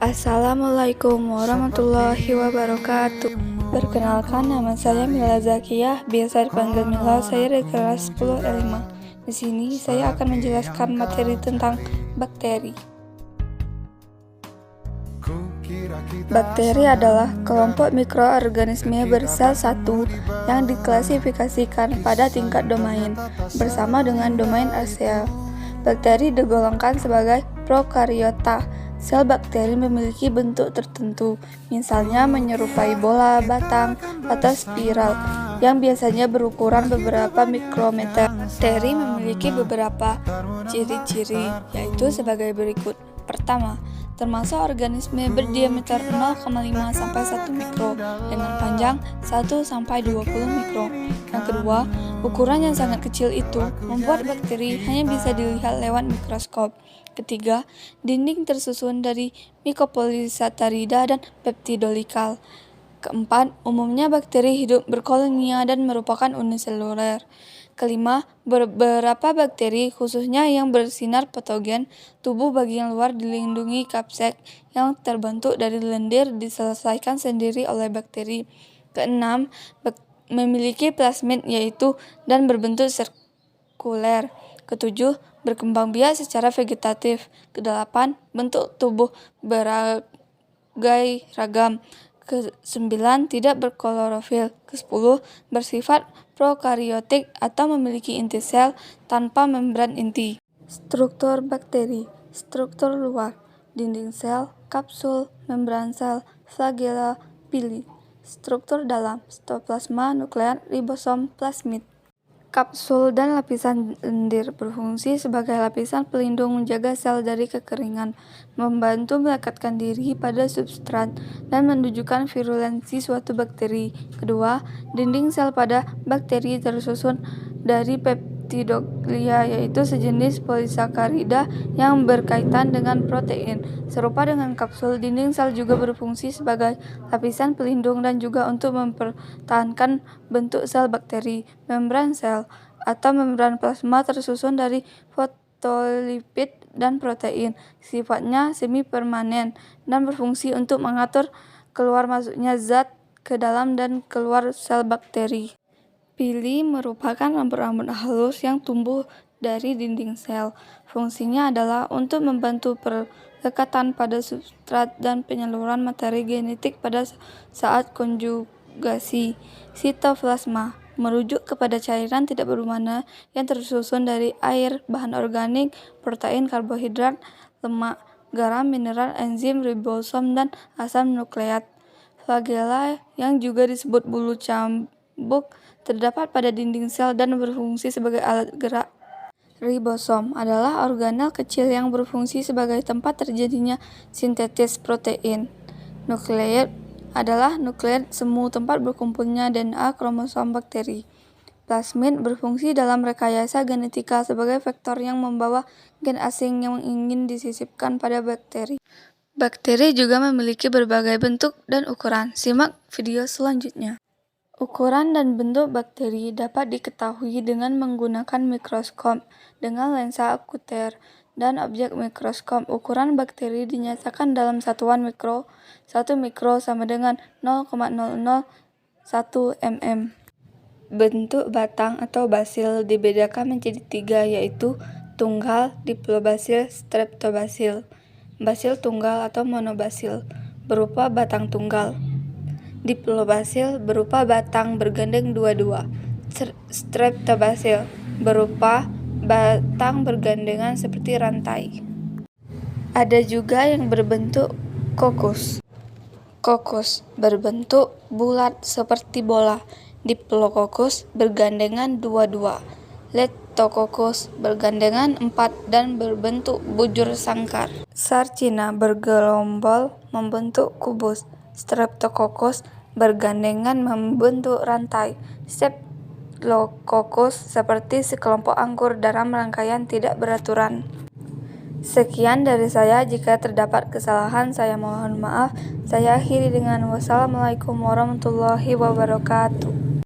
Assalamualaikum warahmatullahi wabarakatuh. Perkenalkan, nama saya Mila Zakiyah, biasa dipanggil Mila. Saya dari kelas 10 L5. Di sini saya akan menjelaskan materi tentang bakteri. Bakteri adalah kelompok mikroorganisme bersel satu yang diklasifikasikan pada tingkat domain bersama dengan domain sel. Bakteri digolongkan sebagai prokariota. Sel bakteri memiliki bentuk tertentu, misalnya menyerupai bola, batang, atau spiral, yang biasanya berukuran beberapa mikrometer. Bakteri memiliki beberapa ciri-ciri, yaitu sebagai berikut. Pertama, termasuk organisme berdiameter 0,5 sampai 1 mikro dengan panjang 1 sampai 20 mikro. Yang kedua, ukuran yang sangat kecil itu membuat bakteri hanya bisa dilihat lewat mikroskop. Ketiga, dinding tersusun dari mikopolisakarida dan peptidolikal. Keempat, umumnya bakteri hidup berkolonia dan merupakan uniseluler. Kelima, beberapa bakteri, khususnya yang bersinar patogen, tubuh bagian luar dilindungi kapsek yang terbentuk dari lendir diselesaikan sendiri oleh bakteri. Keenam, memiliki plasmid yaitu dan berbentuk sirkuler. Ketujuh, berkembang biak secara vegetatif. Kedelapan, bentuk tubuh berbagai ragam. Ke-9, tidak berklorofil. Ke-10, bersifat prokariotik atau memiliki inti sel tanpa membran inti. Struktur bakteri. Struktur luar, dinding sel, kapsul, membran sel, flagela, pili. Struktur dalam, sitoplasma, nukleat, ribosom, plasmid. Kapsul dan lapisan lendir berfungsi sebagai lapisan pelindung menjaga sel dari kekeringan, membantu melekatkan diri pada substrat, dan menunjukkan virulensi suatu bakteri. Kedua, dinding sel pada bakteri tersusun dari peptidoglia, yaitu sejenis polisakarida yang berkaitan dengan protein. Serupa dengan kapsul, dinding sel juga berfungsi sebagai lapisan pelindung dan juga untuk mempertahankan bentuk sel bakteri. Membran sel atau membran plasma tersusun dari fosfolipid dan protein. Sifatnya semi-permanen dan berfungsi untuk mengatur keluar masuknya zat ke dalam dan keluar sel bakteri. Pili merupakan rambut-rambut halus yang tumbuh dari dinding sel. Fungsinya adalah untuk membantu perlekatan pada substrat dan penyaluran materi genetik pada saat konjugasi. Sitoplasma merujuk kepada cairan tidak berwarna yang tersusun dari air, bahan organik, protein, karbohidrat, lemak, garam, mineral, enzim, ribosom, dan asam nukleat. Flagela yang juga disebut bulu cambuk terdapat pada dinding sel dan berfungsi sebagai alat gerak. Ribosom adalah organel kecil yang berfungsi sebagai tempat terjadinya sintetis protein. Nukleat adalah nukleat semu, tempat berkumpulnya DNA kromosom bakteri. Plasmid berfungsi dalam rekayasa genetika sebagai vektor yang membawa gen asing yang ingin disisipkan pada bakteri. Bakteri juga memiliki berbagai bentuk dan ukuran. Simak video selanjutnya. Ukuran dan bentuk bakteri dapat diketahui dengan menggunakan mikroskop dengan lensa akuter dan objek mikroskop. Ukuran bakteri dinyatakan dalam satuan mikro. 1 mikro sama dengan 0,001 mm. Bentuk batang atau basil dibedakan menjadi 3, yaitu tunggal, diplobasil, streptobasil. Basil tunggal atau monobasil berupa batang tunggal. Diplobasil berupa batang bergandeng dua-dua. Streptobasil berupa batang bergandengan seperti rantai. Ada juga yang berbentuk kokus. Kokus berbentuk bulat seperti bola. Diplococcus bergandengan dua-dua. Leptococcus bergandengan 4 dan berbentuk bujur sangkar. Sarcina bergelombol membentuk kubus. Streptococcus bergandengan membentuk rantai. Staphylococcus seperti sekelompok anggur dalam rangkaian tidak beraturan. Sekian dari saya. Jika terdapat kesalahan, saya mohon maaf. Saya akhiri dengan wassalamualaikum warahmatullahi wabarakatuh.